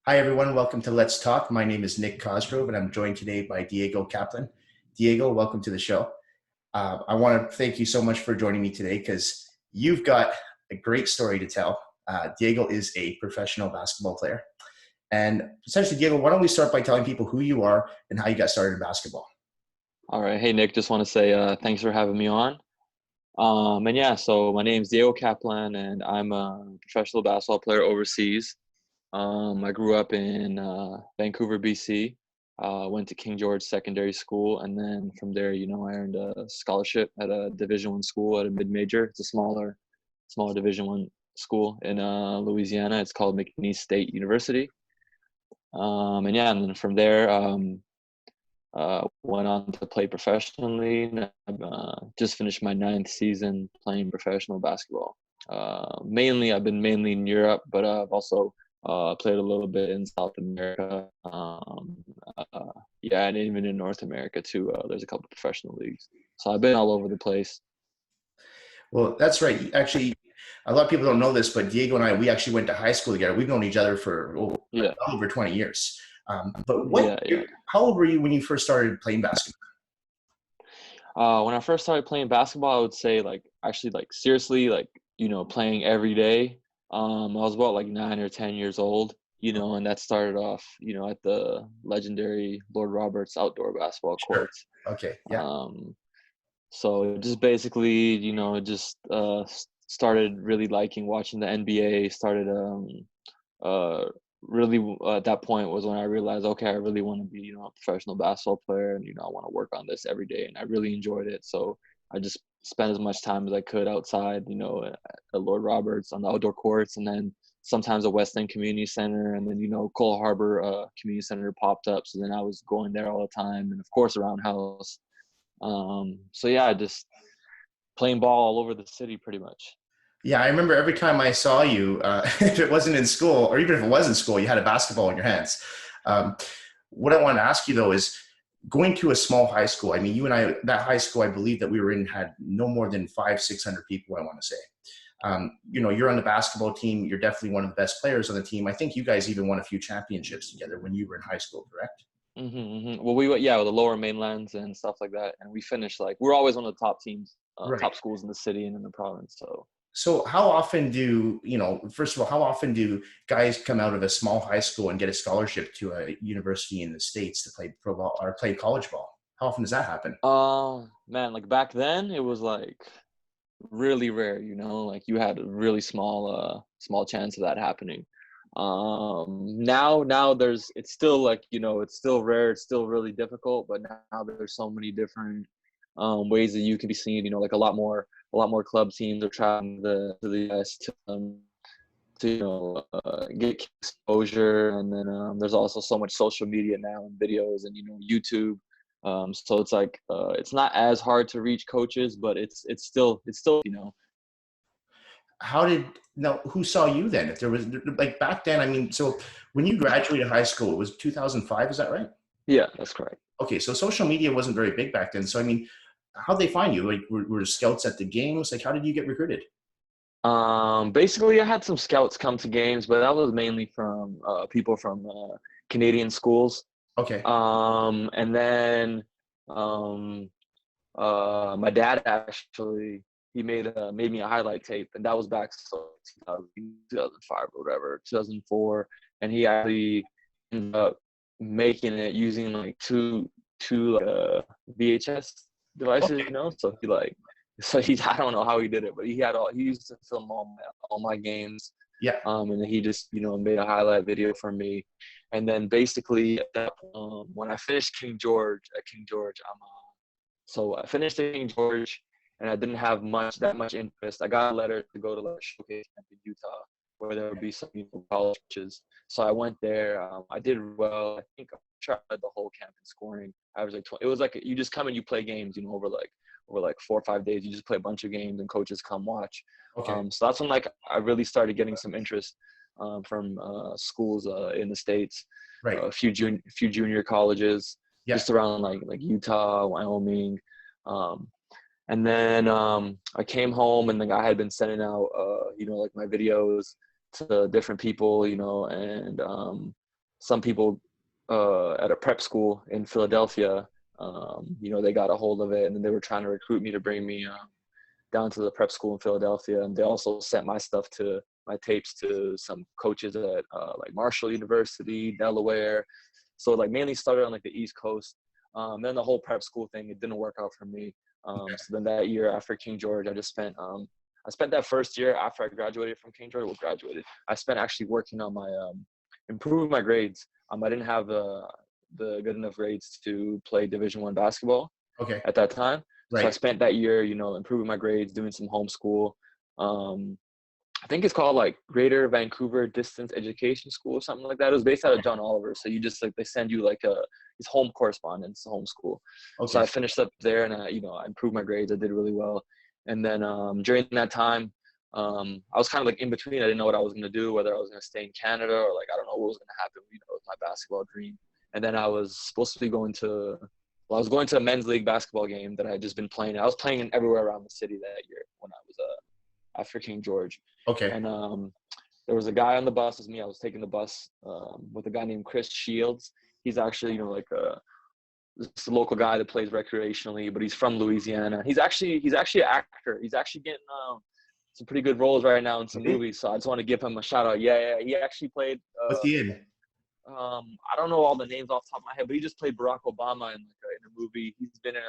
Hi, everyone. Welcome to Let's Talk. My name is Nick Cosgrove, and I'm joined today by Diego Kapelan. Diego, welcome to the show. I want to thank you so much for joining me today because you've got a great story to tell. Diego is a professional basketball player. And essentially, Diego, why don't we start by telling people who you are and how you got started in basketball? All right. Hey, Nick, just want to say thanks for having me on. And yeah, so my name's Diego Kaplan, and I'm a professional basketball player overseas. I grew up in Vancouver, BC. Went to King George Secondary School, and then from there, I earned a scholarship at a Division One school at a mid-major. It's a smaller Division One school in Louisiana. It's called McNeese State University. And yeah, and then from there, went on to play professionally. Just finished my ninth season playing professional basketball. I've been mainly in Europe, but I've also played a little bit in South America. Yeah, and even in North America too. There's a couple of professional leagues, so I've been all over the place. Well, that's right. Actually, a lot of people don't know this, but Diego and I, we actually went to high school together. We've known each other for Yeah, over 20 years. But yeah, yeah. how old were you when you first started playing basketball? When I first started playing basketball, I would say like seriously, playing every day. I was about like 9 or 10 years old, and that started off, at the legendary Lord Roberts outdoor basketball Sure. courts. Okay. Yeah. Um, so just basically, started really liking watching the NBA. Started uh, really at that point was when I realized, okay, I really want to be, a professional basketball player, and I want to work on this every day, and I really enjoyed it. So I just spent as much time as I could outside, at Lord Roberts on the outdoor courts, and then sometimes at West End Community Center, and then Cole Harbor Community Center popped up, so then I was going there all the time, and of course around house. So yeah, just playing ball all over the city pretty much. Yeah, I remember every time I saw you, if it wasn't in school, or even if it was in school, you had a basketball in your hands. Um, what I want to ask you though is going to a small high school. I mean, you and I, that high school I believe that we were in had no more than 600 people, I want to say. You're on the basketball team. You're definitely one of the best players on the team. I think you guys even won a few championships together when you were in high school, correct? Well, we went, yeah, with the lower mainlands and stuff like that, and we finished like we're always one of the top teams, Right. top schools in the city and in the province. So, So how often first of all, how often do guys come out of a small high school and get a scholarship to a university in the States to play pro ball or play college ball? How often does that happen? man, like back then, it was like really rare. Like you had a really small chance of that happening. Now it's still like it's still rare. It's still really difficult, but now there's so many different ways that you can be seen. Like a lot more club teams are traveling to the US to get exposure, and then there's also so much social media now and videos and YouTube. So it's like it's not as hard to reach coaches, but it's still. How did now who saw you then? If there was like back then, I mean, so when you graduated high school, it was 2005, is that right? Yeah, that's correct. Okay, so social media wasn't very big back then. So I mean, how'd they find you? Like were scouts at the games? Like how did you get recruited? Basically, I had some scouts come to games, but that was mainly from people from Canadian schools. Okay. And then um, my dad actually he made me a highlight tape, and that was back so 2005 or whatever, 2004, and he actually ended up making it using like two VHS devices, Okay. So he I don't know how he did it, but he used to film all my games, Yeah. and then he just made a highlight video for me, and then basically at that when I finished King George, so I finished at King George, and I didn't have that much interest. I got a letter to go to like a showcase camp in Utah, where there would be some colleges. So I went there. I did well. I think I tried the whole camp in scoring. I was like 20. It was like you just come and you play games, over like 4 or 5 days. You just play a bunch of games, and coaches come watch. Okay. So that's when like I really started getting some interest from schools in the States, Right. a few junior colleges, Yeah. just around like Utah, Wyoming. Um, and then I came home, and then I had been sending out, like my videos to different people, and some people at a prep school in Philadelphia, you know, they got a hold of it, and then they were trying to recruit me to bring me down to the prep school in Philadelphia. And they also sent my tapes to some coaches at like Marshall University, Delaware. So like mainly started on like the East Coast. Then the whole prep school thing, it didn't work out for me. Okay. So then that year after King George, I spent that first year after I graduated from King George. I spent actually working on my improving my grades. I didn't have the good enough grades to play Division I basketball Okay. at that time. So I Right. spent that year, you know, improving my grades, doing some homeschool. I think it's called like Greater Vancouver Distance Education School or something like that. It was based out of Okay. John Oliver. So you just like, they send you like it's home correspondence, homeschool. So I Okay. finished up there, and you know, I improved my grades. I did really well. And then during that time, I was kind of like in between. I didn't know what I was going to do, whether I was going to stay in Canada or like, I don't know what was going to happen, you know, with my basketball dream. And then I was supposed to be I was going to a men's league basketball game that I had just been playing. I was playing everywhere around the city that year when I was after King George. Okay. And there was a guy on the bus. It was me. I was taking the bus with a guy named Chris Shields. He's actually, you know, like this local guy that plays recreationally, but he's from Louisiana. He's actually an actor. He's actually getting some pretty good roles right now in some Okay. movies. So I just want to give him a shout out. Yeah. He actually played. What's he in? I don't know all the names off the top of my head, but he just played Barack Obama in a movie. He's been in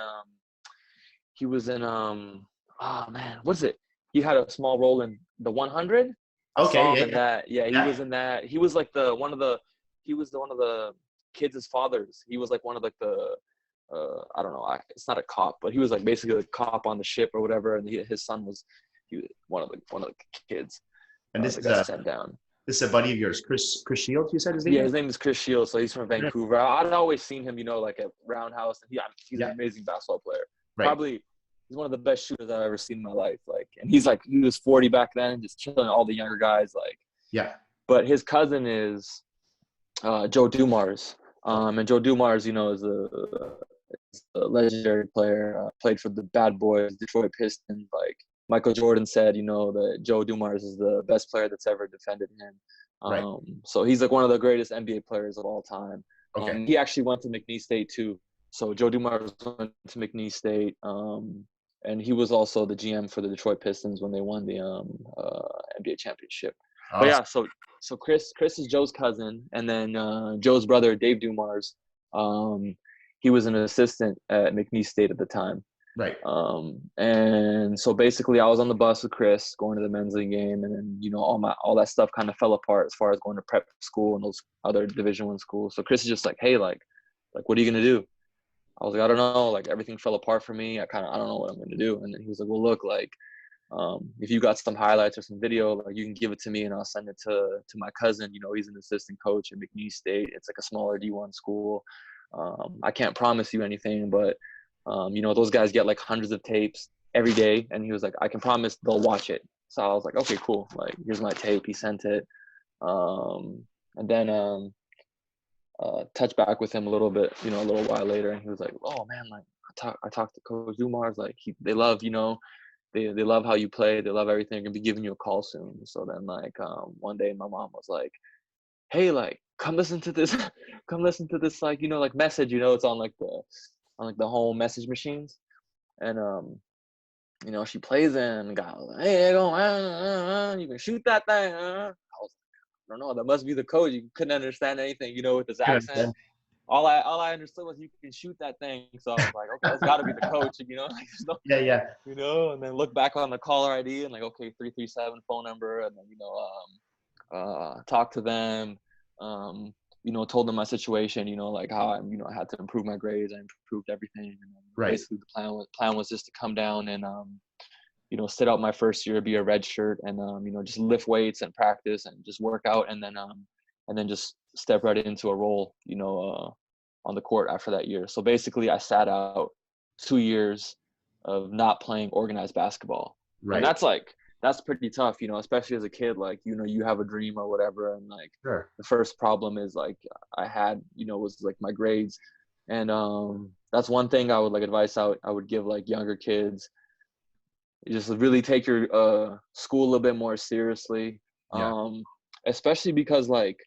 he was in oh man, what's it? He had a small role in The 100. I Okay. saw him Yeah. in Yeah. that. Yeah, he Yeah. was in that. He was like he was one of the kids' fathers. He was like one of like the I don't know. It's not a cop, but he was like basically a cop on the ship or whatever. And his son was one of the kids And that got sent down. this is a buddy of yours, Chris Shields. You said his name Yeah, is? his name is Chris Shields. So he's from Yeah. Vancouver. I'd always seen him, you know, like at Roundhouse. And he's an Yeah. amazing basketball player. Right. Probably he's one of the best shooters I've ever seen in my life. Like, and he was 40 back then, just killing all the younger guys. Like, Yeah. but his cousin is Joe Dumars. Okay. And Joe Dumars, you know, is a legendary player. Played for the Bad Boys, Detroit Pistons. Like Michael Jordan said, you know, that Joe Dumars is the best player that's ever defended him. Right. So he's like one of the greatest NBA players of all time. Okay. He actually went to McNeese State too. So Joe Dumars went to McNeese State, and he was also the GM for the Detroit Pistons when they won the NBA championship. But Awesome. yeah, so Chris is Joe's cousin, and then Joe's brother Dave Dumars. He was an assistant at McNeese State at the time. Right. And so basically I was on the bus with Chris going to the men's league game, and then, you know, all that stuff kind of fell apart as far as going to prep school and those other Division I schools. So Chris is just like, hey, like what are you gonna do? I was like, I don't know, like everything fell apart for me. I don't know what I'm gonna do. And then he was like, well, look, like if you got some highlights or some video, like you can give it to me and I'll send it to my cousin. You know, he's an assistant coach at McNeese State. It's like a smaller D1 school. I can't promise you anything, but you know, those guys get like hundreds of tapes every day. And he was like, I can promise they'll watch it. So I was like, okay, cool. Like, here's my tape. He sent it. And then touched back with him a little bit, you know, a little while later. And he was like, oh man, like I talked to Coach Dumars. Like they love, you know, they love how you play. They love everything. Gonna be giving you a call soon. So then like one day my mom was like, hey, like come listen to this, like, you know, like message, you know, it's on like the home message machines. And you know, she plays in and the guy was like, hey, you can shoot that thing. I was like, I don't know, that must be the coach. You couldn't understand anything, you know, with his Good. accent. All I understood was you can shoot that thing. So I was like, okay, that's got to be the coach, you know, like there's no, Yeah. Yeah. you know. And then look back on the caller ID and like, okay, 337 phone number, and then, you know, talk to them, you know, told them my situation, you know, like how I had to improve my grades. I improved everything. And then Right. basically the plan was just to come down and, you know, sit out my first year, be a red shirt, and, you know, just lift weights and practice and just work out. And then just step right into a role, you know, on the court after that year. So basically I sat out 2 years of not playing organized basketball. And Right. that's pretty tough, you know, especially as a kid. Like, you know, you have a dream or whatever, and like Sure. the first problem is like I had, you know, was like my grades. And that's one thing I would like advice I would give like younger kids. You just really take your school a little bit more seriously. Yeah. Especially because like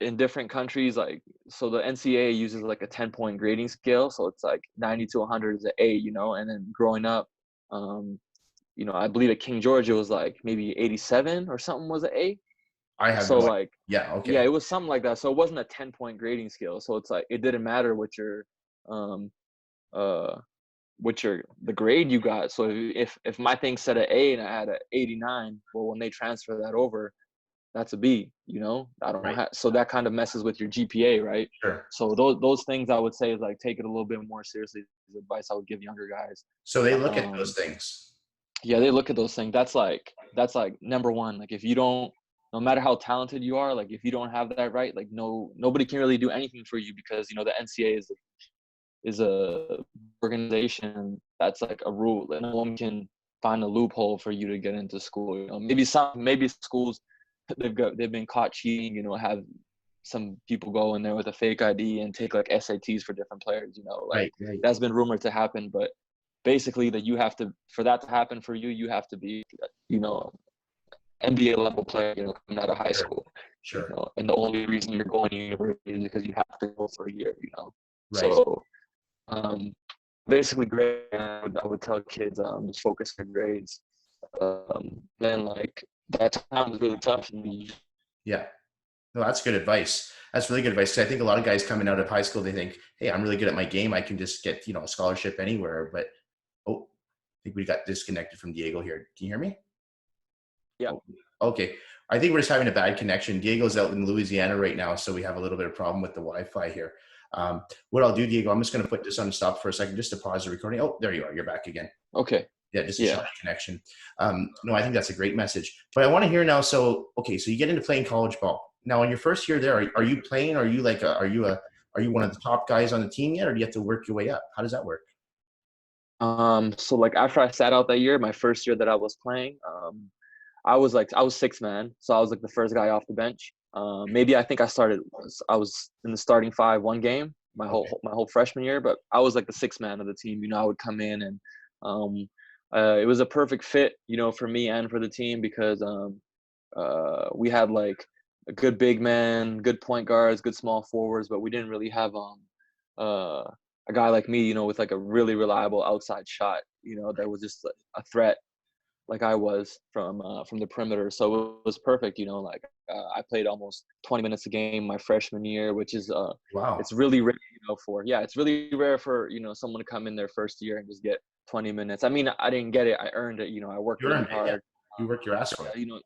in different countries, like, so the NCAA uses like a 10-point grading scale. So it's like 90 to 100 is an A, you know, and then growing up, um, you know, I believe at King George, it was like maybe 87 or something was an A. I have So no idea. like, Yeah. yeah, Okay. it was something like that. So it wasn't a 10-point grading scale. So it's like, it didn't matter um, uh, the grade you got. So if my thing said an A and I had an 89, well, when they transfer that over, that's a B, you know. I don't Right. have, so that kind of messes with your GPA, right? Sure. So those things I would say is like take it a little bit more seriously, is advice I would give younger guys. So they look at those um things. yeah, they look at those things. That's like number one. Like if you don't, no matter how talented you are, like if you don't have that right, like nobody can really do anything for you, because you know the NCAA is a organization that's like a rule, and no one can find a loophole for you to get into school. You know, maybe schools, they've been caught cheating. You know, have some people go in there with a fake ID and take like SATs for different players. You know, like Right. Right. that's been rumored to happen, but basically that you have to, for that to happen for you, you have to be, you know, NBA level player, you know, coming out of high Sure. school, you Sure. know, and the only reason you're going to university is because you have to go for a year, you know. Right. So um, basically, grade, I would tell kids, just focus on grades. Then like that time was really tough for me. Yeah. No, that's good advice. That's really good advice. 'Cause I think a lot of guys coming out of high school, they think, "Hey, I'm really good at my game. I can just get, a scholarship anywhere." But oh, I think we got disconnected from Diego here. Can you hear me? Yeah. Oh, okay. I think we're just having a bad connection. Diego's out in Louisiana right now, so we have a little bit of problem with the Wi-Fi here. What I'll do, Diego, I'm just going to put this on stop for a second just to pause the recording. Oh, there you are. You're back again. Okay. Yeah, just a Yeah. shoddy connection. No, I think that's a great message. But I want to hear now. So, okay, so you get into playing college ball. Now, in your first year there, are you playing? Are you like are you one of the top guys on the team yet, or do you have to work your way up? How does that work? So like after I sat out that year, my first year that I was playing, I was sixth man, so I was like the first guy off the bench. Maybe I think I was in the starting five one game Okay, my whole freshman year, but I was like the sixth man of the team. You know, I would come in and um, it was a perfect fit, you know, for me and for the team, because we had like a good big man, good point guards, good small forwards, but we didn't really have uh, a guy like me, you know, with like a really reliable outside shot, you know, that was just a threat like I was from the perimeter. So it was perfect, you know. Like I played almost 20 minutes a game my freshman year, which is wow, it's really rare, you know, it's really rare for, you know, someone to come in their first year and just get 20 minutes. I mean, I didn't get it, I earned it, you know, I worked you really earned it. Yeah, hard. you worked your ass off. You know,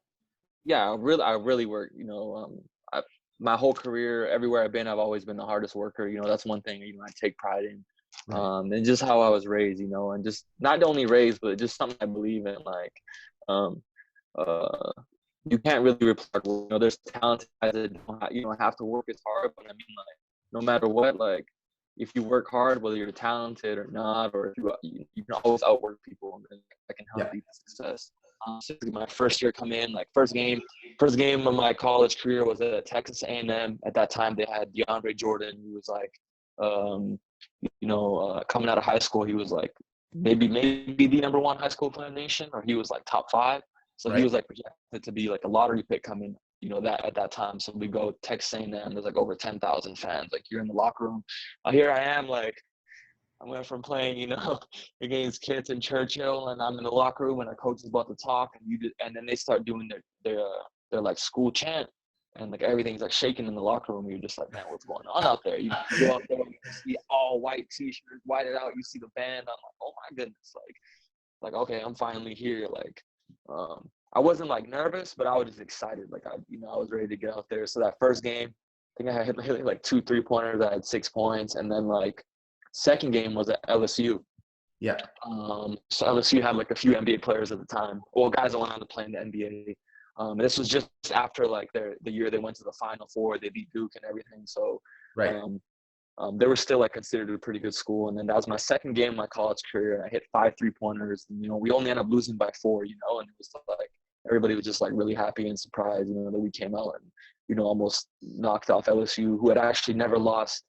yeah, I really worked, you know. My whole career, everywhere I've been, I've always been the hardest worker. You know, that's one thing, you know, I take pride in. Right. And just how I was raised, you know, and just not only raised, but just something I believe in. Like, um, uh, you can't really replace hard work. You know, there's talented guys that you don't have to work as hard, but I mean, like, no matter what, like, if you work hard, whether you're talented or not, or if you can always outwork people, and then that can help Yeah. lead to success. So my first year come in, like first game of my college career was at Texas A&M. At that time, they had DeAndre Jordan, who was like, um, you know, coming out of high school, he was like maybe the number one high school player in the nation, or he was like top five. So he Right. was like projected to be like a lottery pick coming, you know, that at that time. So we go Texas A&M. There's like over 10,000 fans. Like you're in the locker room. Here I am, like I went from playing, you know, against kids in Churchill, and I'm in the locker room, and our coach is about to talk, and then they start doing their like school chant, and like everything's like shaking in the locker room. You're just like, man, what's going on out there? You go out there, you see all white T-shirts, whited out. You see the band. I'm like, oh my goodness, like okay, I'm finally here. Like, I wasn't like nervous, but I was just excited. Like I was ready to get out there. So that first game, I think I had hit like 2 3-pointers. I had 6 points, and then like second game was at LSU. Yeah. So LSU had like a few NBA players at the time. Well, guys that went on to play in the NBA. This was just after like the year they went to the Final Four. They beat Duke and everything. So Right. they were still like considered a pretty good school. And then that was my second game of my college career. And I hit 5 3-pointers. And, you know, we only ended up losing by 4, you know, and it was like everybody was just like really happy and surprised, you know, that we came out and, you know, almost knocked off LSU, who had actually never lost.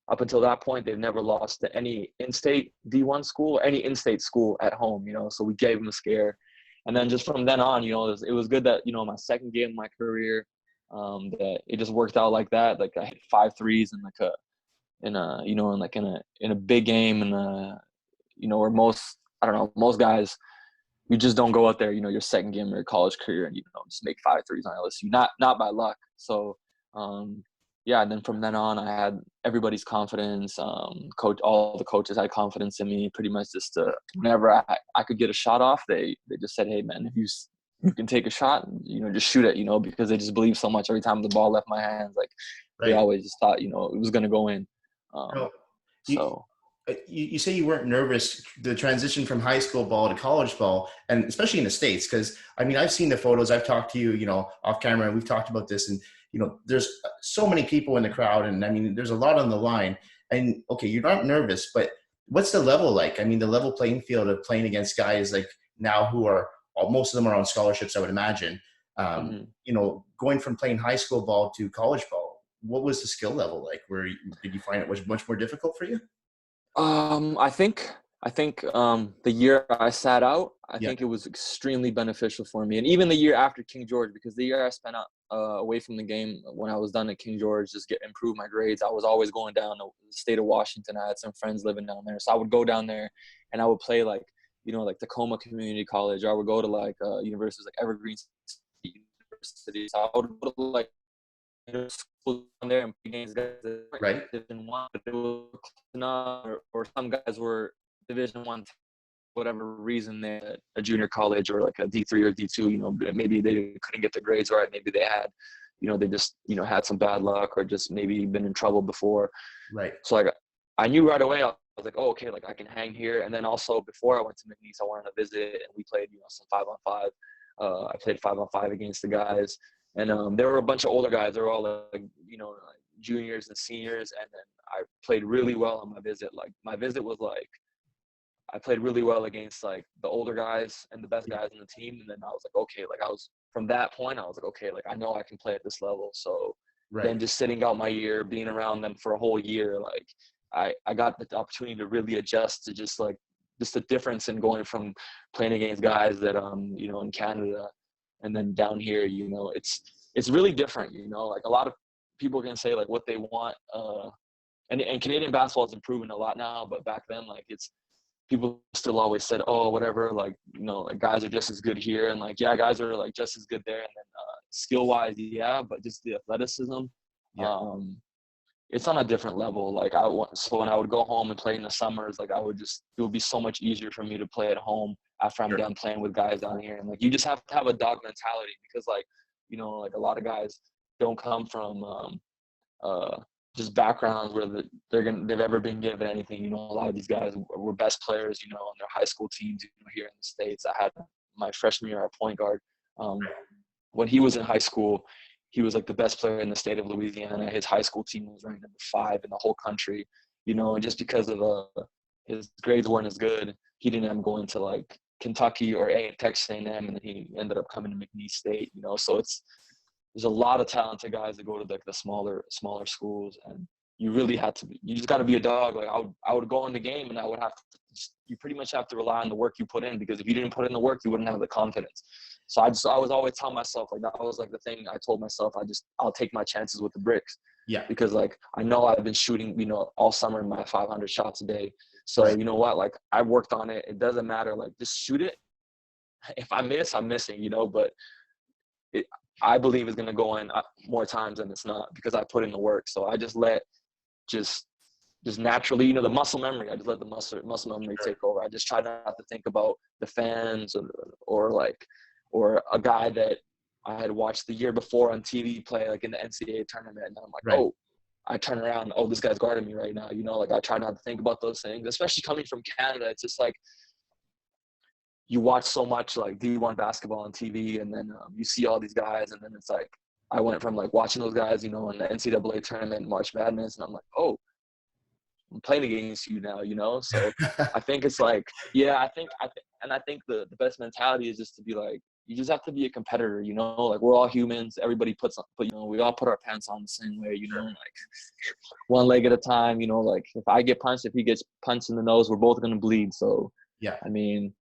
Up until that point, they've never lost to any in-state D1 school or any in-state school at home, you know, so we gave them a scare. And then just from then on, you know, it was good that, you know, my second game of my career, that it just worked out like that. Like I hit 5 threes in like in a big game, and where I don't know, most guys, you just don't go out there, your second game of your college career and, just make 5 threes on LSU, not by luck. So, yeah, and then from then on, I had everybody's confidence. All the coaches had confidence in me pretty much just whenever I could get a shot off, they just said, hey, man, if you can take a shot, just shoot it, because they just believe so much every time the ball left my hands. Like they Right. always just thought, it was going to go in. No, you, So. you say you weren't nervous the transition from high school ball to college ball, and especially in the States, because I mean I've seen the photos, I've talked to you, off camera, and we've talked about this, and there's so many people in the crowd, and I mean there's a lot on the line, and okay, you're not nervous, but what's the level like? I mean the level playing field of playing against guys like now who are most of them are on scholarships, I would imagine. Mhm. Going from playing high school ball to college ball, what was the skill level like? Did you find it was much more difficult for you? I think the year I sat out, I Yeah. think it was extremely beneficial for me, and even the year after King George, because the year I spent out away from the game when I was done at King George, just improve my grades. I was always going down to the state of Washington. I had some friends living down there, so I would go down there, and I would play like like Tacoma Community College, or I would go to like universities like Evergreen State University. So I would go to like schools down there and play games guys that weren't Right. Division 1, but they were close enough, or some guys were Division 1, whatever reason they had a junior college or like a D3 or D2. Maybe they couldn't get the grades right. Maybe they had, they just had some bad luck or just maybe been in trouble before. Right. So like I knew right away. I was like, oh, okay, like I can hang here. And then also before I went to McNeese, I wanted to visit, and we played some 5-on-5. I played 5-on-5 against the guys. And there were a bunch of older guys. They were all like, like juniors and seniors. And then I played really well on my visit. Like my visit was like, I played really well against like the older guys and the best Yeah. guys in the team. And then I was like, okay, like from that point, I was like, okay, like I know I can play at this level. So Right. then just sitting out my year, being around them for a whole year, like I got the opportunity to really adjust to just the difference in going from playing against guys that in Canada and then down here, it's really different, like a lot of people can say like what they want, and Canadian basketball has improved a lot now, but back then like people still always said, oh, whatever, like like guys are just as good here, and like yeah, guys are like just as good there, and then skill wise, yeah, but just the athleticism, Yeah. um it's on a different level. Like so when I would go home and play in the summers, like it would be so much easier for me to play at home after I'm Sure. done playing with guys down here. And like, you just have to have a dog mentality, because like, like a lot of guys don't come from, uh, just backgrounds where they've ever been given anything. A lot of these guys were best players, on their high school teams, here in the States. I had my freshman year at point guard. Um, when he was in high school, he was like the best player in the state of Louisiana. His high school team was ranked #5 in the whole country, and just because of his grades weren't as good, he didn't end up going to like Kentucky or Texas A&M, and then he ended up coming to McNeese State. So there's a lot of talented guys that go to like the smaller schools, and you really you just got to be a dog. Like I would go in the game, and I would have to you pretty much have to rely on the work you put in, because if you didn't put in the work, you wouldn't have the confidence. So I was always telling myself, like, that was like the thing I told myself, I'll take my chances with the bricks, Yeah. because like I know I've been shooting, all summer my 500 shots a day. So Right. you know what, like I worked on it. It doesn't matter. Like just shoot it. If I miss, I'm missing, but it, I believe it's going to go in more times than it's not, because I put in the work. So I just let just naturally, the muscle memory. I just let the muscle memory Sure. take over. I just try not to think about the fans or a guy that I had watched the year before on TV play like in the NCAA tournament, and I'm like, Right. oh, I turn around, oh, this guy's guarding me right now. Like I try not to think about those things, especially coming from Canada. It's just like you watch so much like D1 basketball on TV, and then you see all these guys, and then it's like I went from like watching those guys, in the NCAA tournament, March Madness, and I'm like, oh, I'm playing against you now, So I think it's like, yeah, I think the best mentality is just to be like, you just have to be a competitor, Like we're all humans. Everybody we all put our pants on the same way, Sure. Like one leg at a time, Like if I get punched, if he gets punched in the nose, we're both gonna bleed. So, Yeah. I mean,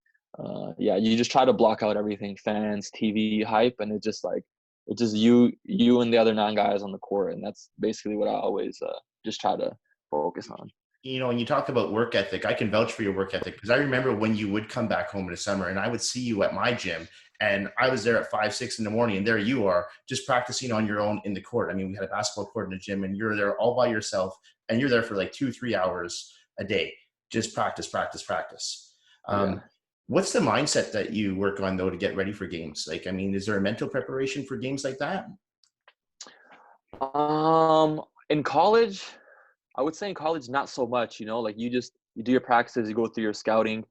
yeah, you just try to block out everything, fans, TV, hype, and it just like it's just you and the other 9 guys on the court, and that's basically what I always just try to focus on. You know, when you talk about work ethic, I can vouch for your work ethic because I remember when you would come back home in the summer and I would see you at my gym and I was there at 5, 6 in the morning and there you are just practicing on your own in the court. I mean, we had a basketball court in the gym and you're there all by yourself and you're there for like 2, 3 hours a day, just practice, practice, practice. Yeah. What's the mindset that you work on though to get ready for games? Like, I mean, is there a mental preparation for games like that? In college, I would say in college, not so much, like you do your practices, you go through your scouting,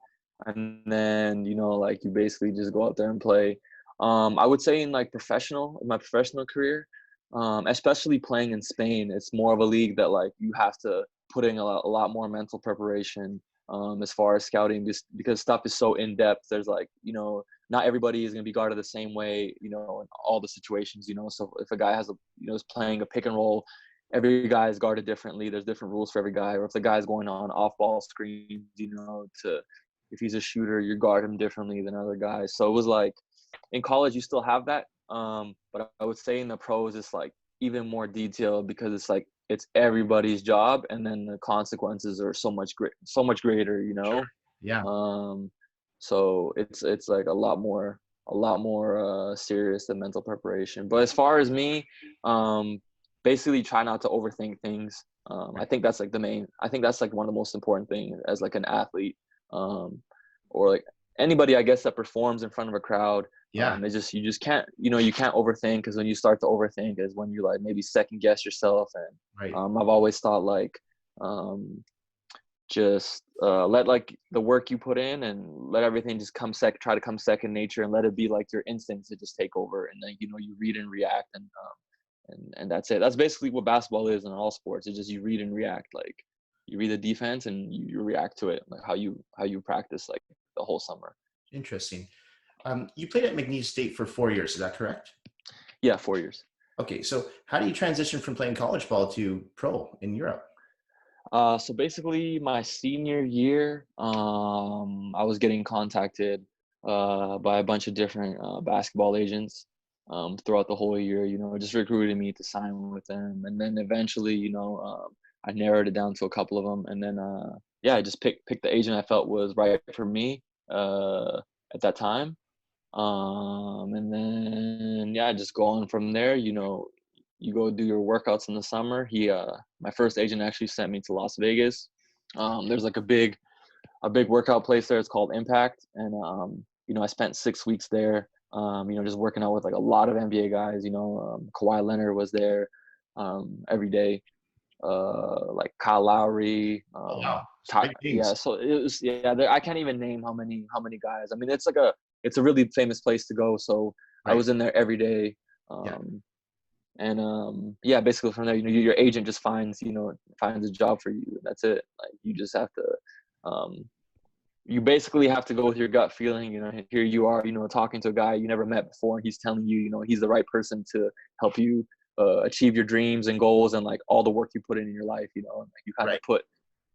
and then, like you basically just go out there and play. I would say in my professional career, especially playing in Spain, it's more of a league that like you have to put in a lot more mental preparation, as far as scouting, just because stuff is so in depth. There's like, not everybody is going to be guarded the same way, in all the situations, so if a guy is playing a pick and roll, every guy is guarded differently. There's different rules for every guy. Or if the guy's going on off-ball screens, if he's a shooter, you guard him differently than other guys. So it was like in college, you still have that. But I would say in the pros, it's like even more detailed because it's like it's everybody's job, and then the consequences are so much greater. Sure. Yeah. So it's like a lot more serious than mental preparation. But as far as me, basically try not to overthink things. I think that's like I think that's like one of the most important things as like an athlete, or like anybody, I guess, that performs in front of a crowd. Yeah. You just can't, you can't overthink, because when you start to overthink is when you like maybe second guess yourself. And Right. I've always thought like, just let like the work you put in and let everything just try to come second nature, and let it be like your instincts to just take over, and then you read and react, and that's it. That's basically what basketball is in all sports. It's just you read and react. Like you read the defense and you react to it, like how you practice like the whole summer. Interesting. You played at McNeese State for 4 years. Is that correct? Yeah, 4 years. Okay. So how do you transition from playing college ball to pro in Europe? So basically my senior year, I was getting contacted by a bunch of different basketball agents throughout the whole year, just recruiting me to sign with them. And then eventually, I narrowed it down to a couple of them. And then, I just picked the agent I felt was right for me at that time. And then, just go on from there. You go do your workouts in the summer. My first agent actually sent me to Las Vegas. There's like a big workout place there. It's called Impact. And, I spent 6 weeks there, just working out with like a lot of NBA guys. Kawhi Leonard was there every day, like Kyle Lowry. Oh, wow. Big Yeah, things. so it was, I can't even name how many guys. I mean, it's a really famous place to go. So I Right. was in there every day. Yeah. And basically from there, your agent just finds a job for you, and that's it. Like you just have to, you basically have to go with your gut feeling. Here you are, talking to a guy you never met before, and he's telling you, he's the right person to help you achieve your dreams and goals, and like all the work you put in your life, and like you kind of Right. put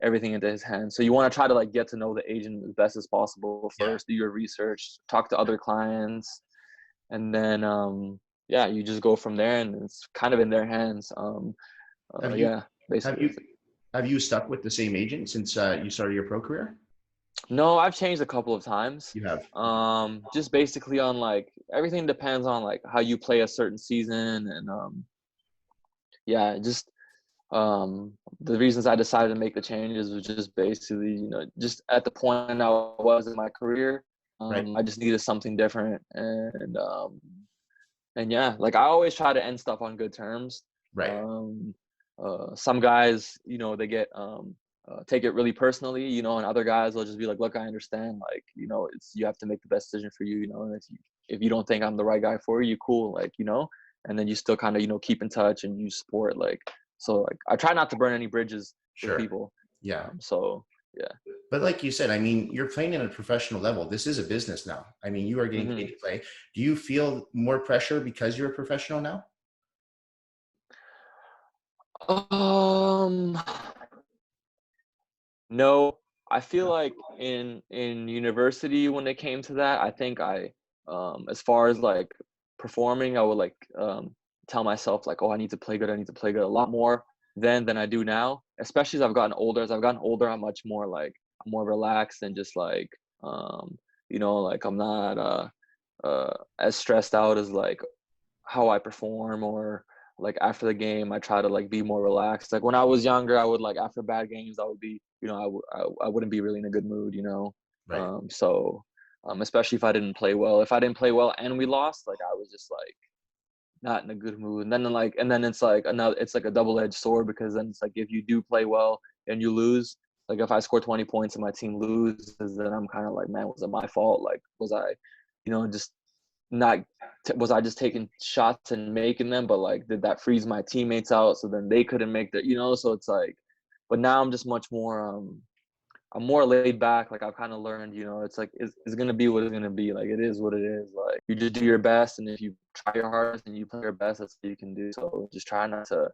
everything into his hands. So you want to try to like get to know the agent as best as possible Yeah. first, do your research, talk to other clients, and then you just go from there, and it's kind of in their hands. Have you have Basically. you have you stuck with the same agent since you started your pro career? No, I've changed a couple of times. You have. Just basically on like everything depends on like how you play a certain season, and just the reasons I decided to make the changes was just basically, just at the point I was in my career, Right. I just needed something different, and like I always try to end stuff on good terms. Right. Some guys, they get take it really personally, and other guys will just be like, look, I understand, like, you have to make the best decision for you, and if you don't think I'm the right guy for you, cool, like, and then you still kind of, keep in touch and you support, like, so like I try not to burn any bridges with Sure. people. Yeah. So yeah. But like you said, I mean, you're playing at a professional level. This is a business now. I mean, you are getting paid to play. Do you feel more pressure because you're a professional now? Um, no, I feel like in university when it came to that, I think as far as like performing, I would like tell myself like, oh, I need to play good. I need to play good a lot more then than I do now. Especially as I've gotten older. As I've gotten older, I'm much more like I'm more relaxed and just like like I'm not as stressed out as like how I perform or like after the game. I try to like be more relaxed. Like when I was younger, I would like after bad games, I would be I wouldn't be really in a good mood, Right. Especially if I didn't play well. If I didn't play well and we lost, like I was just like not in a good mood. And then it's like it's like a double-edged sword because then it's like if you do play well and you lose, like if I score 20 points and my team loses, then I'm kind of like, man, was it my fault? Like was I, just not was I just taking shots and making them, but like did that freeze my teammates out so then they couldn't make so it's like, but now I'm just much more I'm more laid back. Like I've kind of learned, it's like it's gonna be what it's gonna be. Like it is what it is. Like you just do your best, and if you try your hardest and you play your best, that's what you can do. So just try not to,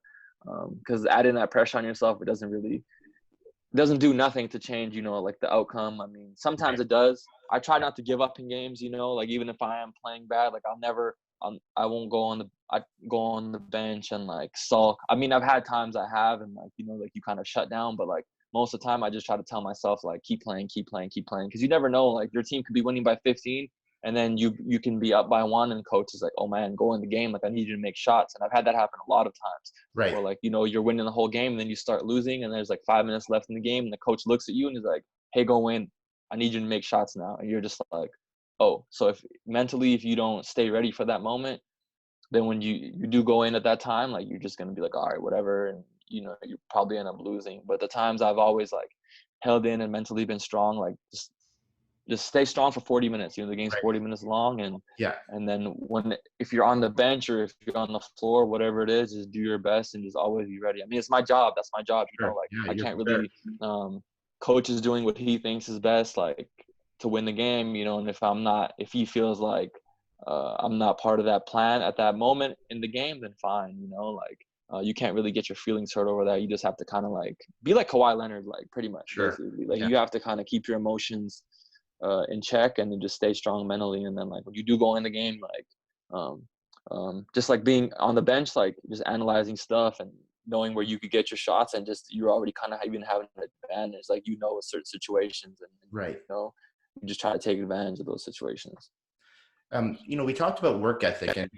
because adding that pressure on yourself, it doesn't do nothing to change, like the outcome. I mean, sometimes Right. it does. I try not to give up in games, like even if I am playing bad, like I won't I go on the bench and like sulk. I mean, I've had times I have, and like, like you kind of shut down, but like most of the time I just try to tell myself like, keep playing, keep playing, keep playing. Cause you never know, like your team could be winning by 15 and then you can be up by 1 and coach is like, oh man, go in the game. Like I need you to make shots. And I've had that happen a lot of times Right. where like, you're winning the whole game and then you start losing and there's like 5 minutes left in the game and the coach looks at you and is like, hey, go in. I need you to make shots now. And you're just like, oh, so if mentally, if you don't stay ready for that moment, then when you do go in at that time, like you're just going to be like, all right, whatever. And, you probably end up losing. But the times I've always like held in and mentally been strong, like just stay strong for 40 minutes. The game's Right. 40 minutes long. Yeah. And then if you're on the bench or if you're on the floor, whatever it is, just do your best and just always be ready. I mean, it's my job. That's my job. Sure. Like Yeah. I You're can't prepared. really, coach is doing what he thinks is best, like to win the game, and if he feels like I'm not part of that plan at that moment in the game, then fine, you can't really get your feelings hurt over that. You just have to kind of like be like Kawhi Leonard, like pretty much Sure. basically. Like Yeah. you have to kind of keep your emotions in check and then just stay strong mentally. And then like when you do go in the game, like just like being on the bench, like just analyzing stuff and knowing where you could get your shots and just you're already kind of even having an advantage, like with certain situations and Right. you just try to take advantage of those situations. We talked about work ethic and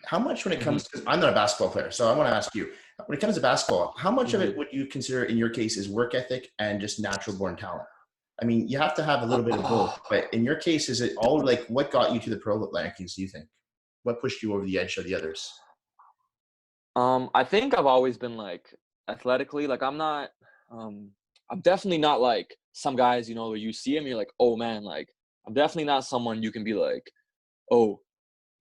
how much when it Hmm. comes to, I'm not a basketball player, so I want to ask you, when it comes to basketball, how much of Hmm. it would you consider in your case is work ethic and just natural born talent? I mean, you have to have a little bit of both, but in your case, is it all like what got you to the pro rankings, do you think? What pushed you over the edge of the others? I think I've always been like athletically, like um, I'm definitely not like some guys, where you see him, you're like, oh man, like I'm definitely not someone you can be like, oh,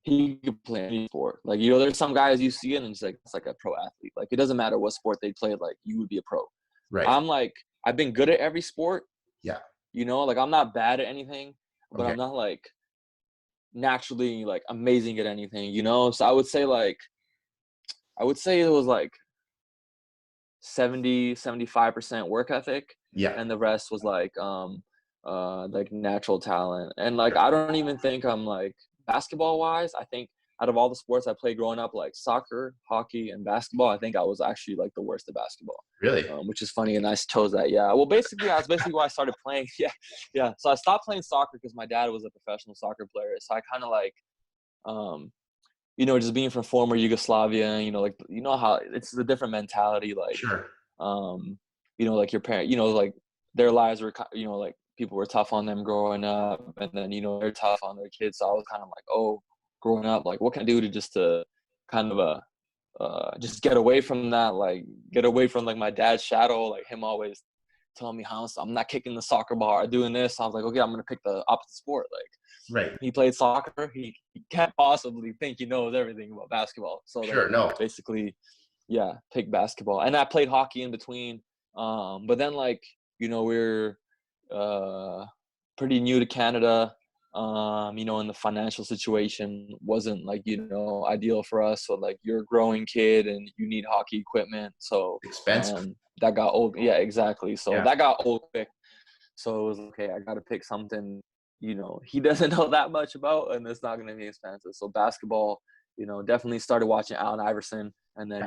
he could play any sport. Like, there's some guys you see it and it's like a pro athlete. Like it doesn't matter what sport they played, like you would be a pro. Right. I'm like, I've been good at every sport, Yeah. like I'm not bad at anything, but Okay. I'm not like naturally like amazing at anything. So I would say it was like 75% work ethic Yeah. and the rest was like natural talent. And like I don't even think I'm like basketball wise, I think out of all the sports I played growing up, like soccer, hockey, and basketball, I think I was actually like the worst at basketball. Really? Which is funny, and I chose that. Yeah. Well, basically, that's basically why I started playing. Yeah, yeah. So I stopped playing soccer because my dad was a professional soccer player. So I kind of like, um, just being from former Yugoslavia, like how it's a different mentality. Like, Sure. um, like your parent, like their lives were, like people were tough on them growing up, and then they're tough on their kids. So I was kind of like, oh, growing up, like what can I do to kind of just get away from that, like get away from like my dad's shadow, like him always telling me how I'm not kicking the soccer ball or doing this. So I was like, okay, I'm gonna pick the opposite sport. Like Right. he played soccer, he can't possibly think he knows everything about basketball. So like Sure. No. basically, yeah, pick basketball. And I played hockey in between. But then like, we're uh pretty new to Canada. And the financial situation wasn't like, ideal for us. So like you're a growing kid and you need hockey equipment. So Expensive. that got old. Yeah, exactly. So Yeah. that got old quick. So it was okay, I gotta pick something, he doesn't know that much about, and it's not going to be expensive. So basketball, definitely started watching Allen Iverson, and then,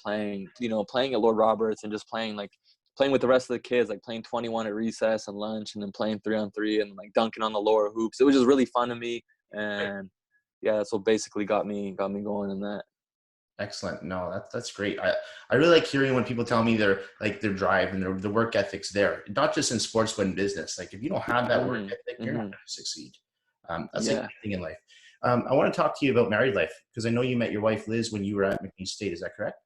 playing at Lord Roberts, and just playing with the rest of the kids, like playing 21 at recess and lunch, and then playing 3-on-3 and like dunking on the lower hoops. It was just really fun to me. And yeah, that's what basically got me going in that. Excellent. No, that's great. I really like hearing when people tell me their drive and their work ethics there, not just in sports, but in business. Like if you don't have that work ethic, you're not going to succeed. That's like anything in life. I want to talk to you about married life because I know you met your wife, Liz, when you were at McNeese State. Is that correct?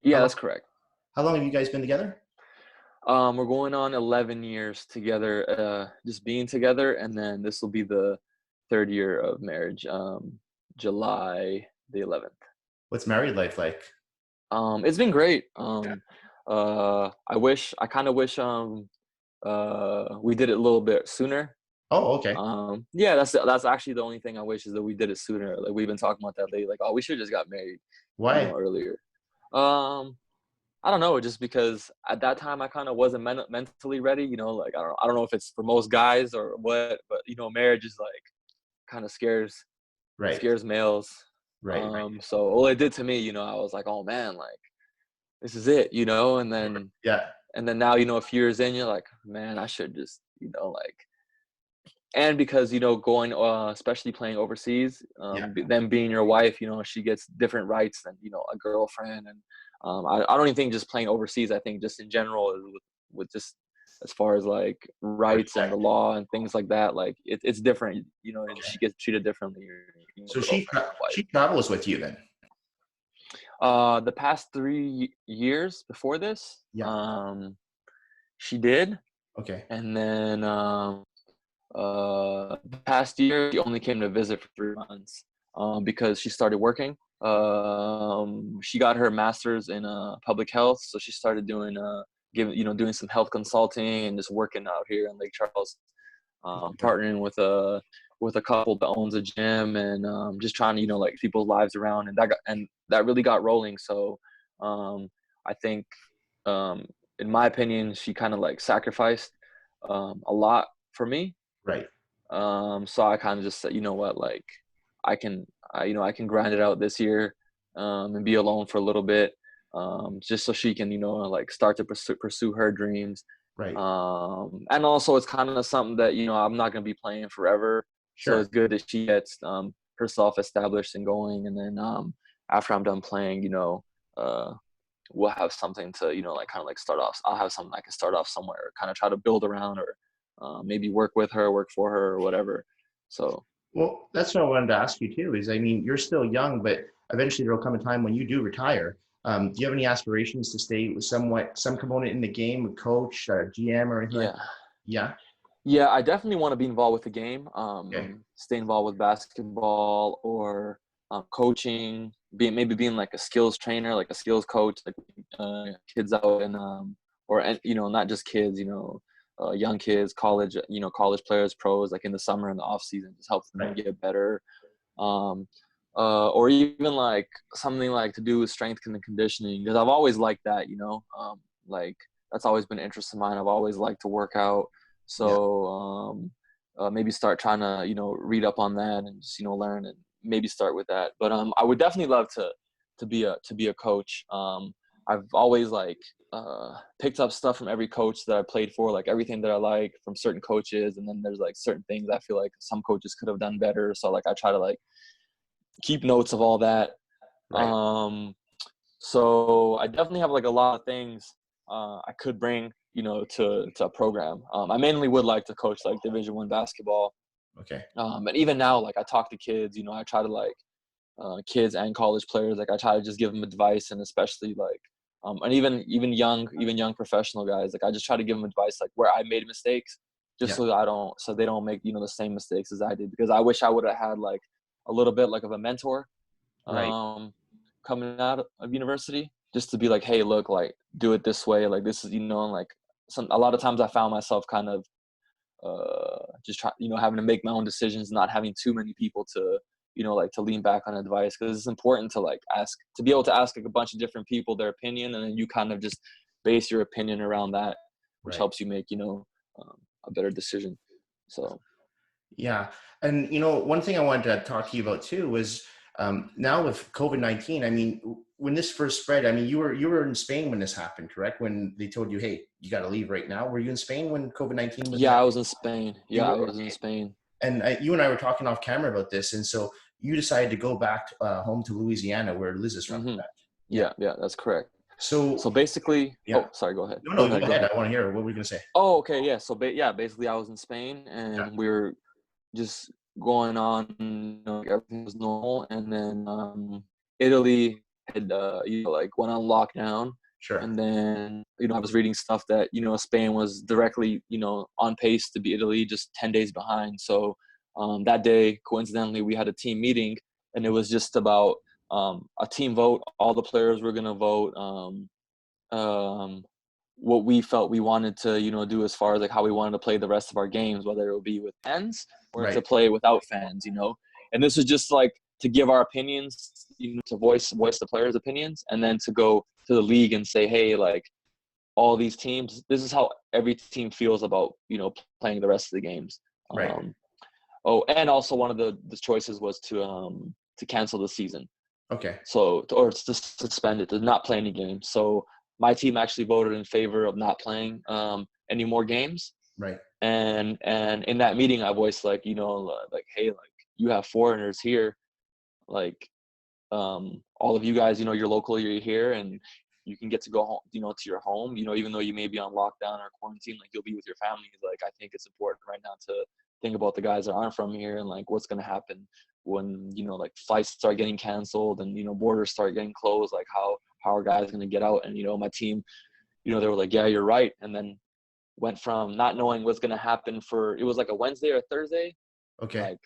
Yeah, that's correct. How long have you guys been together? We're going on 11 years together, just being together. And then this will be the 3rd year of marriage, July the 11th. What's married life like? It's been great. I kind of wish we did it a little bit sooner. Oh, okay. Yeah, that's actually the only thing I wish, is that we did it sooner. Like we've been talking about that lately. Like, oh, we should have just got married, Why? earlier. I don't know, just because at that time I kind of wasn't mentally ready. Like I don't know if it's for most guys or what, but marriage is like kind of scares males. Right. So all it did to me, I was like, oh man, like this is it, and then now, a few years in, you're like, man, I should just, like, and because, going, especially playing overseas, them being your wife, she gets different rights than, a girlfriend. And I don't even think just playing overseas, I think just in general with just as far as like rights and the law and things like that, like it's different, and she gets treated differently. So she travels with you then? The past 3 years before this, she did. Okay. And then the past year she only came to visit for 3 months, because she started working. She got her master's in public health, so she started doing doing some health consulting and just working out here in Lake Charles, partnering with a couple that owns a gym, and just trying to like people's lives around, and that really got rolling. So I think, in my opinion, she kind of like sacrificed a lot for me. Right. So I kind of just said, you know what, like I can grind it out this year, and be alone for a little bit, just so she can, like start to pursue her dreams. Right. And also it's kind of something that, I'm not going to be playing forever. Sure. So it's good that she gets herself established and going. And then after I'm done playing, we'll have something to, like kind of like start off. I'll have something I can start off somewhere, kind of try to build around, or maybe work with her, work for her, or whatever. So. Well, that's what I wanted to ask you too, is, I mean, you're still young, but eventually there'll come a time when you do retire. Do you have any aspirations to stay with some component in the game, a coach, GM, or anything? Yeah, I definitely want to be involved with the game. Stay involved with basketball, or coaching, being like a skills trainer, like a skills coach, like kids out, and not just kids, young kids, college players, pros, like in the summer and the off season, just help them get better. Or even like something like to do with strength and conditioning, because I've always liked that, like that's always been an interest of mine. I've always liked to work out. So maybe start trying to, read up on that and just, learn, and maybe start with that. But I would definitely love to be a coach. I've always like picked up stuff from every coach that I played for, like everything that I like from certain coaches. And then there's like certain things I feel like some coaches could have done better. So like I try to like keep notes of all that. Right. So I definitely have like a lot of things I could bring, to a program. I mainly would like to coach like Division I basketball. Okay. And even now, like I talk to kids, I try to like kids and college players, like I try to just give them advice, and especially like and even young professional guys, like I just try to give them advice like where I made mistakes, just so they don't make the same mistakes as I did, because I wish I would have had like a little bit like of a mentor coming out of university, just to be like, hey, look, like do it this way, like this is, like a lot of times I found myself kind of just having to make my own decisions, not having too many people to like to lean back on advice, because it's important to like be able to ask like a bunch of different people their opinion, and then you kind of just base your opinion around that, which helps you make a better decision. So Yeah. And, one thing I wanted to talk to you about too was now with COVID-19, I mean, when this first spread, I mean, you were in Spain when this happened, correct? When they told you, hey, you got to leave right now. Were you in Spain when COVID-19 was Yeah, that? I was in Spain. You Yeah, I were. was in Spain. And you and I were talking off camera about this. And so you decided to go back home to Louisiana where Liz is from, Hmm. correct? Yeah. Yeah, yeah, that's correct. So, So basically, yeah. oh, sorry, go ahead. No, Go no, go ahead, go ahead. ahead. I want to hear what were you going to say? Oh, okay, yeah. So yeah, basically I was in Spain Yeah. and we were just going on, like, everything was normal, and then Italy had like went on lockdown, Sure. and then I was reading stuff that Spain was directly on pace to be Italy, just 10 days behind. So that day, coincidentally, we had a team meeting, and it was just about a team vote. All the players were gonna vote. Um, what we felt we wanted to, do as far as like how we wanted to play the rest of our games, whether it would be with fans or to Right. play without fans. And this was just like to give our opinions, to voice the players' opinions, and then to go to the league and say, hey, like all these teams, this is how every team feels about playing the rest of the games. Right. Um, oh, and also one of the choices was to cancel the season. Okay. So, or to suspend it, to not play any games. So my team actually voted in favor of not playing any more games. Right. And in that meeting, I voiced like, like, hey, like you have foreigners here, like all of you guys, you're local, you're here, and you can get to go home, to your home, even though you may be on lockdown or quarantine, like you'll be with your family. Like, I think it's important right now to think about the guys that aren't from here and like what's going to happen when, like flights start getting canceled and, borders start getting closed, like how are guys going to get out? And, my team, they were like, yeah, you're right. And then went from not knowing what's going to happen it was like a Wednesday or a Thursday. Okay. Like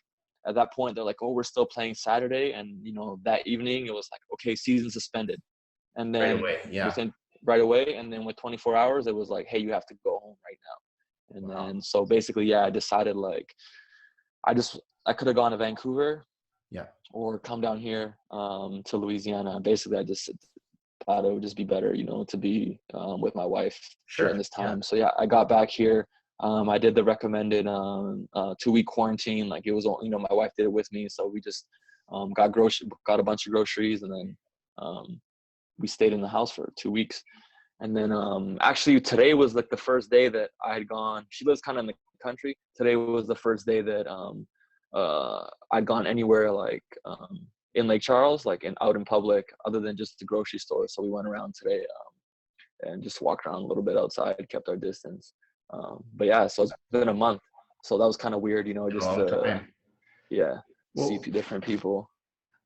at that point, they're like, oh, we're still playing Saturday. And, that evening it was like, okay, season suspended. And Right then away. Yeah. within right away. And then with 24 hours, it was like, hey, you have to go home right now. And Wow. then, so basically, yeah, I decided like, I could have gone to Vancouver Yeah. or come down here to Louisiana. Basically, I just thought it would just be better, to be with my wife during Sure. this Yeah. time. So yeah, I got back here. I did the recommended 2-week quarantine. Like it was, my wife did it with me. So we just got a bunch of groceries, and then we stayed in the house for 2 weeks. And then actually today was like the first day that I had gone. She lives kind of in the country. Today was the first day that I'd gone anywhere like in Lake Charles, like out in public, other than just the grocery store. So we went around today and just walked around a little bit outside, kept our distance. But yeah, so it's been a month. So that was kind of weird, A just long to, time. yeah, see Well, different people.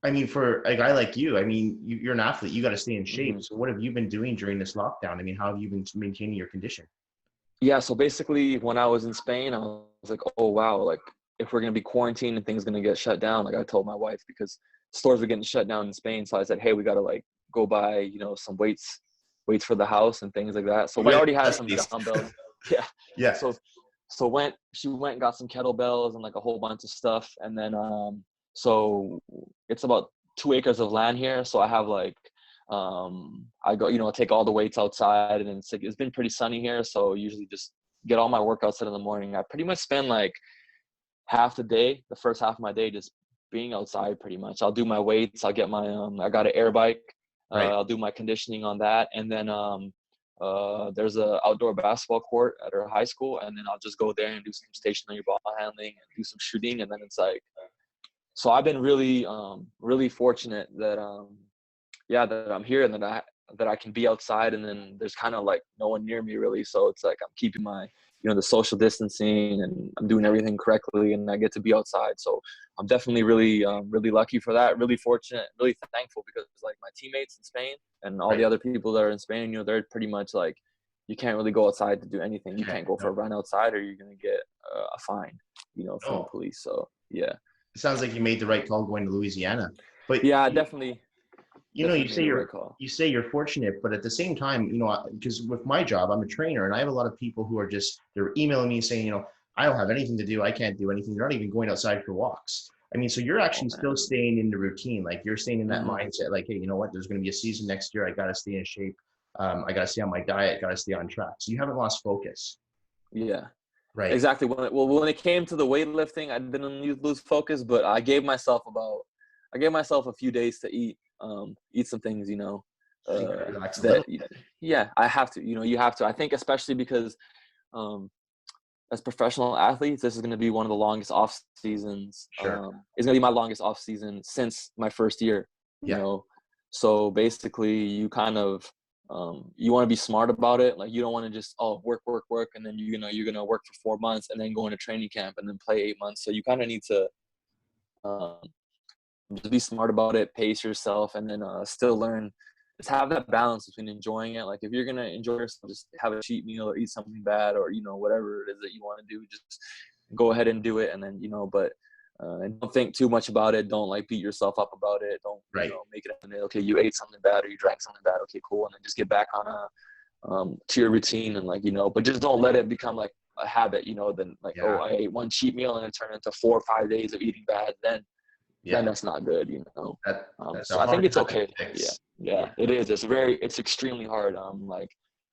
I mean, for a guy like you, I mean, you're an athlete. You got to stay in shape. Hmm. So, what have you been doing during this lockdown? I mean, how have you been maintaining your condition? Yeah, so basically when I was in Spain, I was like, oh wow, like if we're gonna be quarantined and things gonna get shut down, like I told my wife, because stores were getting shut down in Spain. So I said, hey, we gotta like go buy, some weights for the house and things like that. So Oh, we by already had some necessities. dumbbells. Yeah. Yeah. So she went and got some kettlebells and like a whole bunch of stuff. And then so it's about 2 acres of land here. So I have like I go, take all the weights outside, and then it's been pretty sunny here. So usually just get all my workouts in the morning. I pretty much spend like half the day, the first half of my day, just being outside pretty much. I'll do my weights. I'll get my, I got an air bike. Right. I'll do my conditioning on that. And then there's a outdoor basketball court at our high school. And then I'll just go there and do some stationary ball handling and do some shooting. And then it's like, so I've been really, really fortunate that, that I'm here and that I can be outside, and then there's kind of like no one near me really. So it's like I'm keeping my, the social distancing, and I'm doing everything correctly, and I get to be outside. So I'm definitely really, really lucky for that. Really fortunate, really thankful, because like my teammates in Spain and all the Right. other people that are in Spain, they're pretty much like, you can't really go outside to do anything. You Okay. can't go for No. a run outside, or you're gonna get a fine, from the Oh, police. So yeah, it sounds like you made the right call going to Louisiana. But yeah, definitely, you definitely say made the right call. you're fortunate, but at the same time, because with my job, I'm a trainer, and I have a lot of people who are they're emailing me saying, I don't have anything to do, I can't do anything. They're not even going outside for walks. I mean, so you're Oh actually still man. staying in the routine, like you're staying in that Hmm. mindset, like, hey, you know what? There's going to be a season next year. I got to stay in shape. I got to stay on my diet. Got to stay on track. So you haven't lost focus. Yeah. Right. exactly. When it came to the weightlifting, I didn't lose focus, but I gave myself a few days to eat some things, You gotta relax a that, little. yeah, I have to, you have to. I think especially because, um, as professional athletes, this is going to be one of the longest off seasons. Sure. It's going to be my longest off season since my first year. You Yeah. know, so basically, you kind of you want to be smart about it. Like you don't want to just work, and then you're gonna work for 4 months and then go into training camp and then play 8 months. So you kind of need to um, just be smart about it, pace yourself, and then still learn. Just have that balance between enjoying it. Like if you're gonna enjoy yourself, just have a cheat meal or eat something bad, or whatever it is that you want to do. Just go ahead and do it, and then but and don't think too much about it. Don't like beat yourself up about it. Don't Right. make it okay. You ate something bad or you drank something bad. Okay, cool, and then just get back on to your routine and but just don't let it become like a habit. Then Yeah. I ate one cheat meal and it turned into 4 or 5 days of eating bad. Then Yeah. that's not good. That's a So I think hard it's habit okay. to fix. Yeah, it is. It's extremely hard.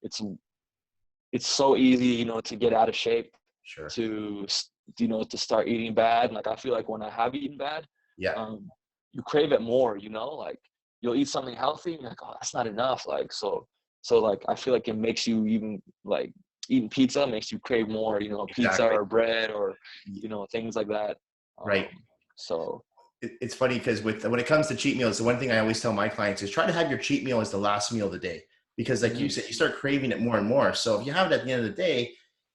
It's it's so easy, to get out of shape, Sure. to to start eating bad. Like I feel like when I have eaten bad, Yeah. you crave it more. Like you'll eat something healthy, and you're like, oh, that's not enough. Like I feel like it makes you even like eating pizza makes you crave more. Pizza Exactly. or bread or things like that. Right. So It's funny because when it comes to cheat meals, the one thing I always tell my clients is try to have your cheat meal as the last meal of the day, because like you mhm, said, you start craving it more and more. So if you have it at the end of the day,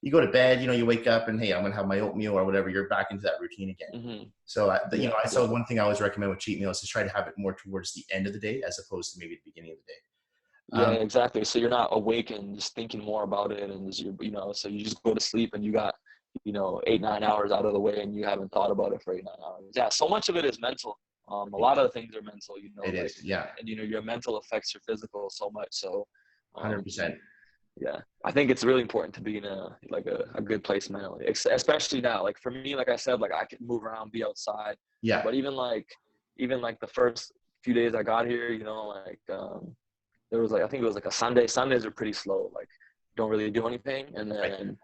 you go to bed, you wake up and, hey, I'm going to have my oatmeal or whatever. You're back into that routine again. mhm. So, Yeah, I yeah. saw one thing I always recommend with cheat meals is try to have it more towards the end of the day as opposed to maybe the beginning of the day. Yeah, exactly. So you're not awake and just thinking more about it, and just so you just go to sleep and you got 8-9 hours out of the way, and you haven't thought about it for 8-9 hours. Yeah, so much of it is mental. A lot of the things are mental. It Like, is. Yeah. and your mental affects your physical so much. So, um, 100%. yeah, I think it's really important to be in a good place mentally, especially now. Like for me, like I said, like I can move around, be outside, Yeah. but even like the first few days I got here, there was I think it was like a Sunday. Sundays are pretty slow, like don't really do anything. And Right. then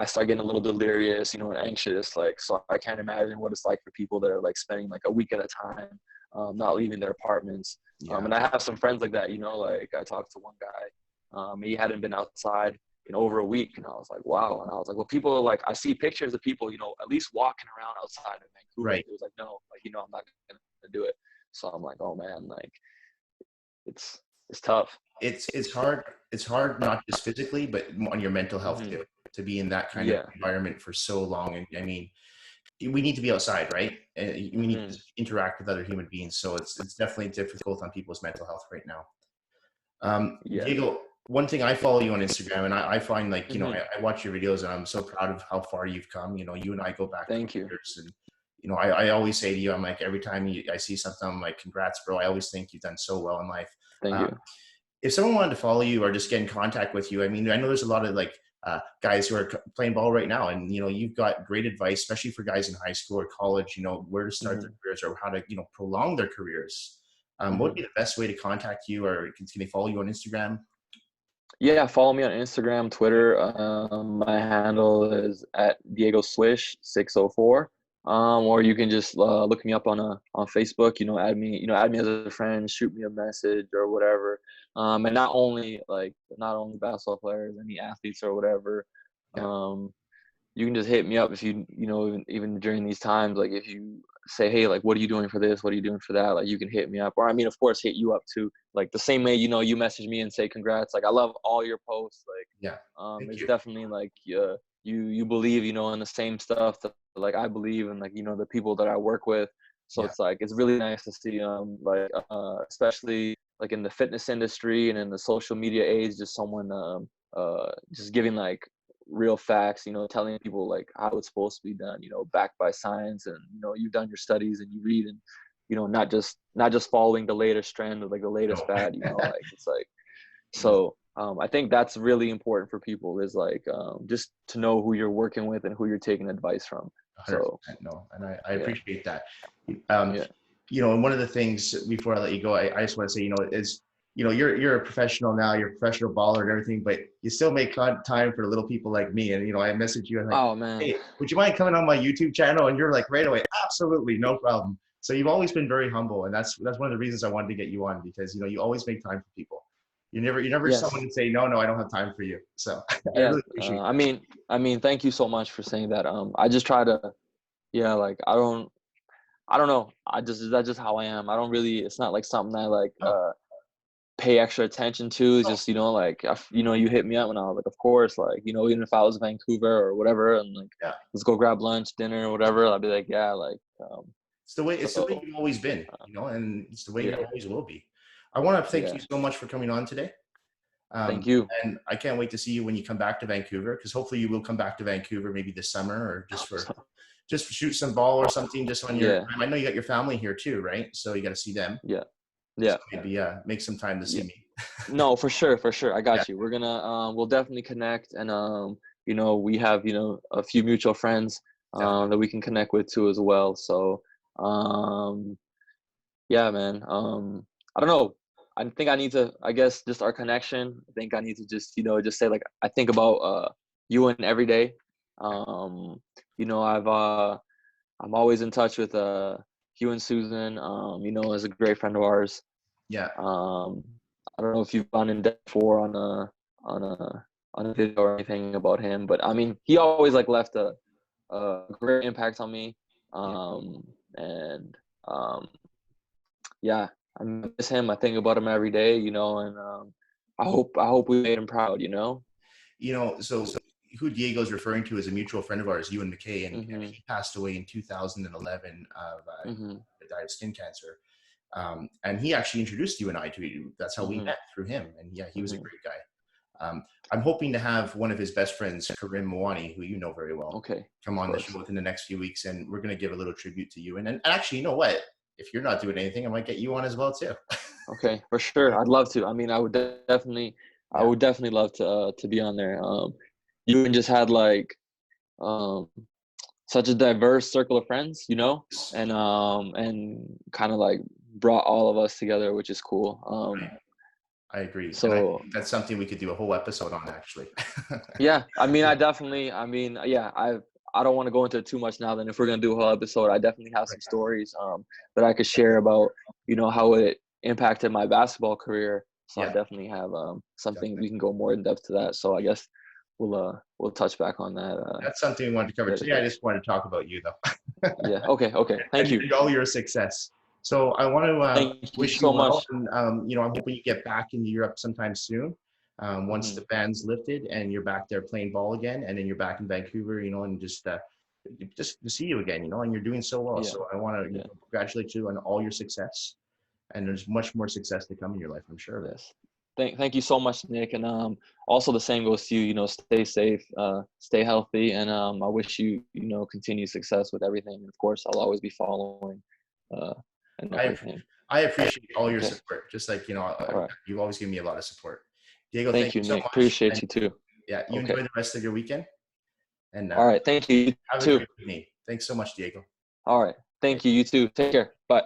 I start getting a little delirious, and anxious. Like, so I can't imagine what it's like for people that are like spending like a week at a time, not leaving their apartments. Yeah. And I have some friends like that, like I talked to one guy, he hadn't been outside in over a week. And I was like, wow. And I was like, well, people are like, I see pictures of people, at least walking around outside in Vancouver. Right. It was like, no, like, I'm not going to do it. So I'm like, oh man, like it's tough. It's hard. It's hard, not just physically, but on your mental health Mhm. too, to be in that kind of Yeah. environment for so long. And I mean, we need to be outside, right? And we need to Mhm. interact with other human beings. So it's definitely difficult on people's mental health right now. Yeah. Diego, one thing, I follow you on Instagram, and I find like, Mhm. I watch your videos and I'm so proud of how far you've come. You and I go back 20 Thank you. years. And, I always say to you, I'm like, every time I see something, I'm like, congrats, bro. I always think you've done so well in life. Thank Uh, you. if someone wanted to follow you or just get in contact with you, I mean, I know there's a lot of like guys who are playing ball right now, and you've got great advice, especially for guys in high school or college. Where to start their Mhm. careers or how to prolong their careers. What would Mhm. be the best way to contact you, or can they follow you on Instagram? Yeah, follow me on Instagram, Twitter. My handle is at Diego Swish 604. Or you can just look me up on Facebook. Add me as a friend, shoot me a message or whatever. And not only basketball players, any athletes or whatever. Yeah. Um, you can just hit me up if even during these times, like if you say, hey, like what are you doing for this, what are you doing for that, like you can hit me up, or I mean of course hit you up too, like the same way you message me and say congrats. Like I love all your posts. Like Yeah. Thank it's you. definitely like you believe in the same stuff that like I believe, and like the people that I work with. So Yeah. it's like it's really nice to see especially like in the fitness industry and in the social media age, just someone just giving like real facts, telling people like how it's supposed to be done, backed by science, and you've done your studies and you read, and not just following the latest trend or like the latest No. fad, like it's like. So I think that's really important for people, is like just to know who you're working with and who you're taking advice from. So 100% no. And I yeah. appreciate that. Um, Yeah. and one of the things before I let you go, I just want to say, is, you're a professional now, you're a professional baller and everything, but you still make time for little people like me. And, I message you and like, Oh man. hey, would you mind coming on my YouTube channel? And you're like right away, absolutely, no problem. So you've always been very humble. And that's one of the reasons I wanted to get you on, because, you always make time for people. You're never someone Yes. to say, no, I don't have time for you. So I Yeah. really appreciate I mean, thank you so much for saying that. I just try to, yeah, like I don't know. That's just how I am. I don't really. It's not like something I like that. pay extra attention to. It's Oh, just like you hit me up and I was like, of course, like even if I was in Vancouver or whatever, and like yeah. let's go grab lunch, dinner, or whatever. I'd be like, yeah, like It's the way so you've always been, and it's the way you yeah, always will be. I want to thank you yeah. so much for coming on today. Thank Um, you. and I can't wait to see you when you come back to Vancouver, because hopefully you will come back to Vancouver maybe this summer, or just for shoot some ball or something, just on your Yeah, time. I know you got your family here too, right? So you got to see them. yeah, So yeah, maybe make some time to see yeah. me. No, for sure, for sure. I Yeah, got you. We're gonna we'll definitely connect, and we have a few mutual friends definitely. that we can connect with too as well. So um yeah, man. I don't know. I think I need to, I guess, just our connection. I think I need to just say like I think about you and every day. Um, I'm always in touch with you and Susan. As a great friend of ours. Yeah, Um, I don't know if you've gone in depth before on a on a video or anything about him, but I mean, he always like left a great impact on me. yeah. And um, yeah, I miss him. I think about him every day, and I hope we made him proud. So who Diego's referring to is a mutual friend of ours, you and McKay, and Mhm. he passed away in 2011 of Mhm. died of skin cancer. And he actually introduced you and I to you. That's how we Mhm. met, through him. And yeah, he was a Mhm. great guy. I'm hoping to have one of his best friends, Karim Mwani, who you know very well, Okay, come of on the course. show within the next few weeks, and we're going to give a little tribute to you. And actually, you know what? If you're not doing anything, I might get you on as well too. Okay, for sure. I'd love to. I mean, I Yeah, would definitely love to be on there. You and just had like um such a diverse circle of friends, and kind of like brought all of us together, which is cool. I agree, and I So think that's something we could do a whole episode on, actually. yeah, I mean, yeah, I don't want to go into it too much now. Then if we're gonna do a whole episode, I definitely have some stories that I could share about how it impacted my basketball career. So I Yeah, definitely have something definitely. we can go more in depth to that. So I guess we'll touch back on that That's something we wanted to cover later. today. I just wanted to talk about you, though. Yeah. Okay. Okay. Thank you. And all your success. So I want to Thank you wish you so well, much. and I'm hoping you get back into Europe sometime soon. Once Hmm. the ban's lifted and you're back there playing ball again, and then you're back in Vancouver, and just to see you again, and you're doing so well. Yeah. So I want to Yeah. congratulate you on all your success, and there's much more success to come in your life, I'm sure of it. Yes. Thank you so much, Nick. And also the same goes to you. Stay safe, stay healthy, and I wish you continued success with everything. And of course, I'll always be following, uh, and I everything. I appreciate all your Okay. support. Just like All right. you've always given me a lot of support. Diego, thank Thank you, you so Nick. much, Appreciate and you too. yeah, you Okay. enjoy the rest of your weekend, and All right. Thank you. You have a too. great evening. Thanks so much, Diego. All right. Okay. Thank you. You too. Take care. Bye.